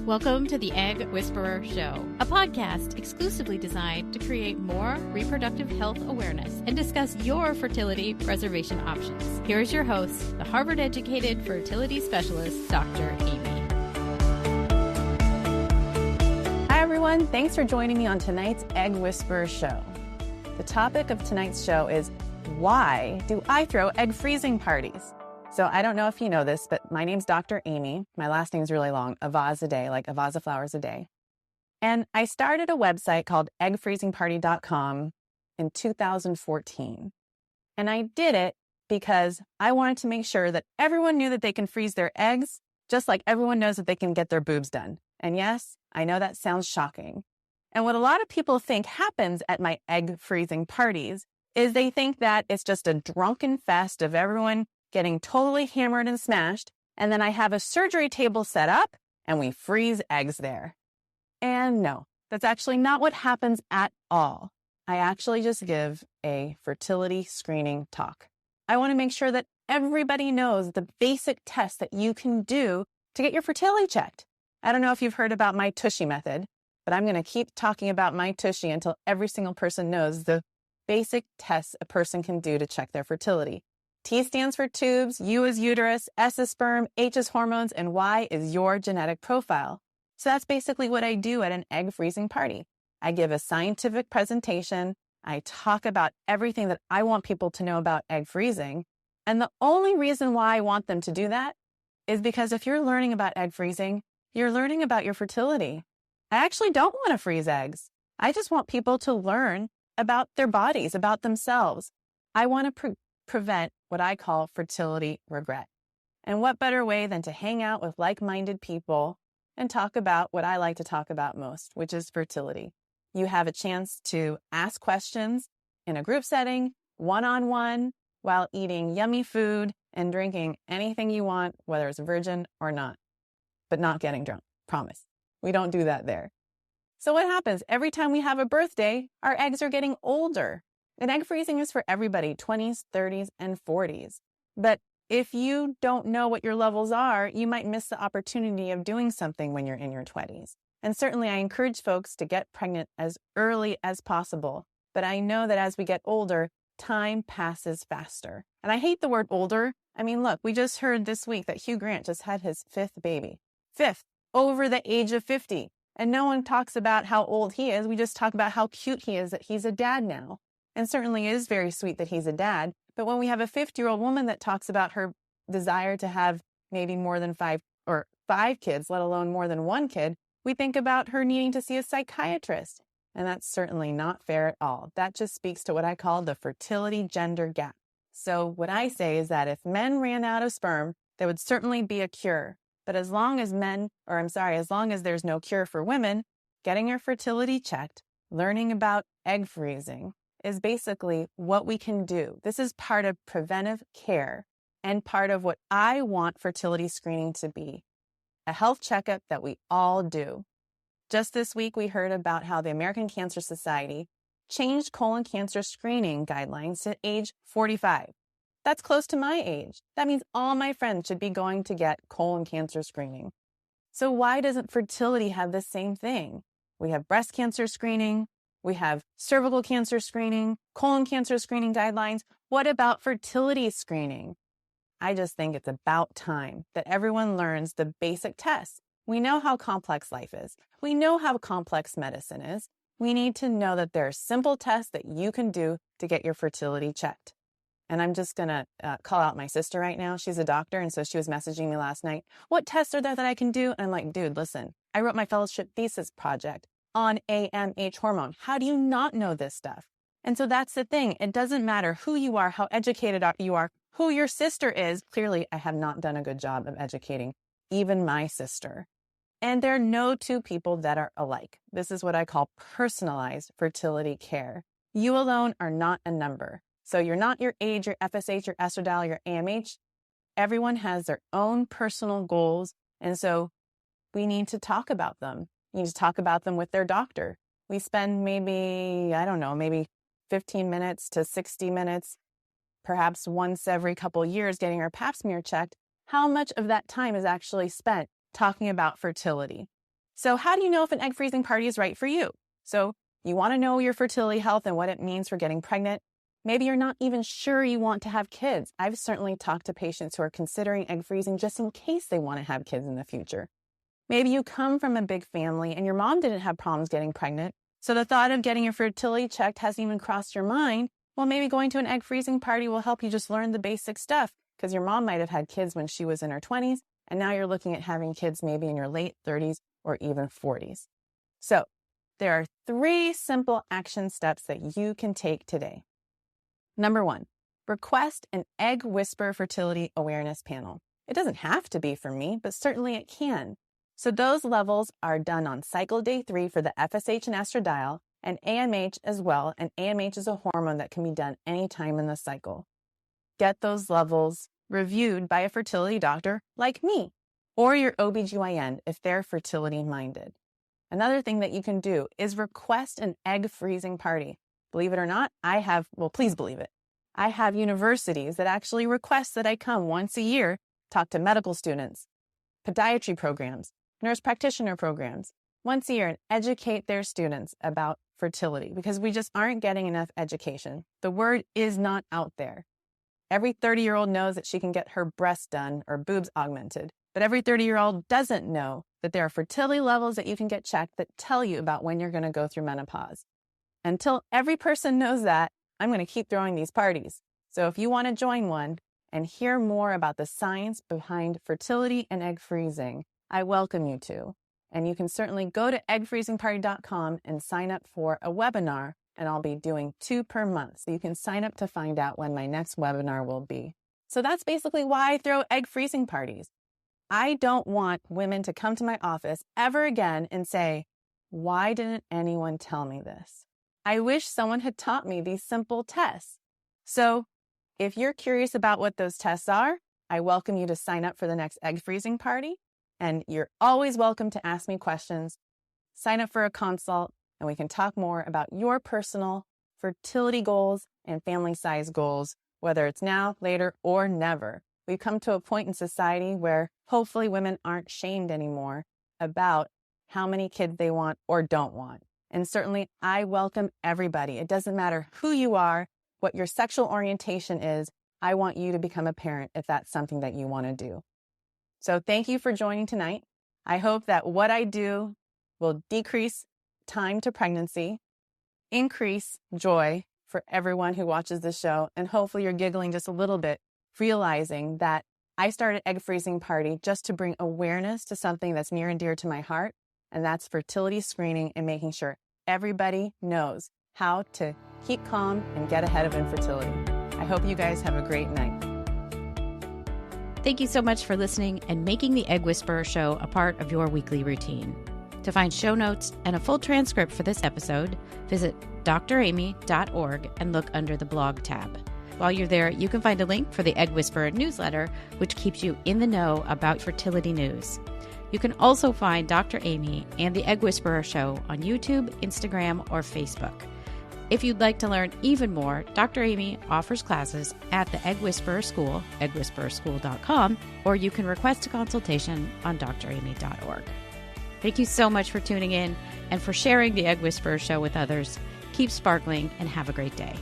Welcome to the Egg Whisperer Show, a podcast exclusively designed to create more reproductive health awareness and discuss your fertility preservation options. Here is your host, the Harvard-educated fertility specialist, Dr. Aimee. Hi, everyone. Thanks for joining me on tonight's Egg Whisperer Show. The topic of tonight's show is, why do I throw egg freezing parties? So I don't know if you know this, but my name's Dr. Aimee. My last name's really long, a vase a day, like a vase of flowers a day. And I started a website called eggfreezingparty.com in 2014. And I did it because I wanted to make sure that everyone knew that they can freeze their eggs, just like everyone knows that they can get their boobs done. And yes, I know that sounds shocking. And what a lot of people think happens at my egg freezing parties is they think that it's just a drunken fest of everyone getting totally hammered and smashed, and then I have a surgery table set up and we freeze eggs there. And no, that's actually not what happens at all. I actually just give a fertility screening talk. I want to make sure that everybody knows the basic tests that you can do to get your fertility checked. I don't know if you've heard about my Tushy method, but I'm going to keep talking about my Tushy until every single person knows the basic tests a person can do to check their fertility. T stands for tubes, U is uterus, S is sperm, H is hormones, and Y is your genetic profile. So that's basically what I do at an egg freezing party. I give a scientific presentation. I talk about everything that I want people to know about egg freezing. And the only reason why I want them to do that is because if you're learning about egg freezing, you're learning about your fertility. I actually don't want to freeze eggs. I just want people to learn about their bodies, about themselves. I want to prevent what I call fertility regret. And what better way than to hang out with like-minded people and talk about what I like to talk about most, which is fertility. You have a chance to ask questions in a group setting, one-on-one, while eating yummy food and drinking anything you want, whether it's virgin or not, but not getting drunk. Promise. We don't do that there. So what happens? Every time we have a birthday, our eggs are getting older. And egg freezing is for everybody, 20s, 30s, and 40s. But if you don't know what your levels are, you might miss the opportunity of doing something when you're in your 20s. And certainly I encourage folks to get pregnant as early as possible. But I know that as we get older, time passes faster. And I hate the word older. I mean, look, we just heard this week that Hugh Grant just had his 5th baby. 5th, over the age of 50. And no one talks about how old he is. We just talk about how cute he is, that he's a dad now. And certainly it is very sweet that he's a dad. But when we have a 50-year-old woman that talks about her desire to have maybe more than 5 kids, let alone more than 1 kid, we think about her needing to see a psychiatrist. And that's certainly not fair at all. That just speaks to what I call the fertility gender gap. So what I say is that if men ran out of sperm, there would certainly be a cure. But as long as there's no cure for women, getting your fertility checked, learning about egg freezing, is basically what we can do. This is part of preventive care and part of what I want fertility screening to be, a health checkup that we all do. Just this week, we heard about how the American Cancer Society changed colon cancer screening guidelines to age 45. That's close to my age. That means all my friends should be going to get colon cancer screening. So why doesn't fertility have the same thing? We have breast cancer screening. We have cervical cancer screening, colon cancer screening guidelines. What about fertility screening? I just think it's about time that everyone learns the basic tests. We know how complex life is. We know how complex medicine is. We need to know that there are simple tests that you can do to get your fertility checked. And I'm just going to call out my sister right now. She's a doctor, and so she was messaging me last night. What tests are there that I can do? And I'm like, dude, listen, I wrote my fellowship thesis project on AMH hormone. How do you not know this stuff? And so that's the thing. It doesn't matter who you are, how educated you are, who your sister is. Clearly, I have not done a good job of educating even my sister. And there are no two people that are alike. This is what I call personalized fertility care. You alone are not a number. So you're not your age, your FSH, your estradiol, your AMH. Everyone has their own personal goals. And so we need to talk about them. You need to talk about them with their doctor. We spend maybe 15 minutes to 60 minutes, perhaps once every couple years getting our pap smear checked. How much of that time is actually spent talking about fertility? So how do you know if an egg freezing party is right for you? So you want to know your fertility health and what it means for getting pregnant. Maybe you're not even sure you want to have kids. I've certainly talked to patients who are considering egg freezing just in case they want to have kids in the future. Maybe you come from a big family and your mom didn't have problems getting pregnant, so the thought of getting your fertility checked hasn't even crossed your mind. Well, maybe going to an egg freezing party will help you just learn the basic stuff, because your mom might have had kids when she was in her 20s, and now you're looking at having kids maybe in your late 30s or even 40s. So there are 3 simple action steps that you can take today. Number 1, request an Egg Whisperer Fertility Awareness Panel. It doesn't have to be for me, but certainly it can. So those levels are done on cycle day 3 for the FSH and estradiol, and AMH as well, and AMH is a hormone that can be done anytime in the cycle. Get those levels reviewed by a fertility doctor like me, or your OBGYN if they're fertility minded. Another thing that you can do is request an egg freezing party. Believe it or not, please believe it. I have universities that actually request that I come once a year, talk to medical students, podiatry programs, nurse practitioner programs, once a year and educate their students about fertility, because we just aren't getting enough education. The word is not out there. Every 30-year-old knows that she can get her breasts done or boobs augmented, but every 30-year-old doesn't know that there are fertility levels that you can get checked that tell you about when you're going to go through menopause. Until every person knows that, I'm going to keep throwing these parties. So if you want to join one and hear more about the science behind fertility and egg freezing, I welcome you to. And you can certainly go to eggfreezingparty.com and sign up for a webinar, and I'll be doing 2 per month. So you can sign up to find out when my next webinar will be. So that's basically why I throw egg freezing parties. I don't want women to come to my office ever again and say, why didn't anyone tell me this? I wish someone had taught me these simple tests. So if you're curious about what those tests are, I welcome you to sign up for the next egg freezing party. And you're always welcome to ask me questions. Sign up for a consult, and we can talk more about your personal fertility goals and family size goals, whether it's now, later, or never. We've come to a point in society where hopefully women aren't shamed anymore about how many kids they want or don't want. And certainly I welcome everybody. It doesn't matter who you are, what your sexual orientation is. I want you to become a parent if that's something that you want to do. So thank you for joining tonight. I hope that what I do will decrease time to pregnancy, increase joy for everyone who watches this show, and hopefully you're giggling just a little bit, realizing that I started Egg Freezing Party just to bring awareness to something that's near and dear to my heart, and that's fertility screening and making sure everybody knows how to keep calm and get ahead of infertility. I hope you guys have a great night. Thank you so much for listening and making the Egg Whisperer Show a part of your weekly routine. To find show notes and a full transcript for this episode, visit draimee.org and look under the blog tab. While you're there, you can find a link for the Egg Whisperer newsletter, which keeps you in the know about fertility news. You can also find Dr. Aimee and the Egg Whisperer Show on YouTube, Instagram, or Facebook. If you'd like to learn even more, Dr. Aimee offers classes at the Egg Whisperer School, eggwhispererschool.com, or you can request a consultation on draimee.org. Thank you so much for tuning in and for sharing the Egg Whisperer Show with others. Keep sparkling and have a great day.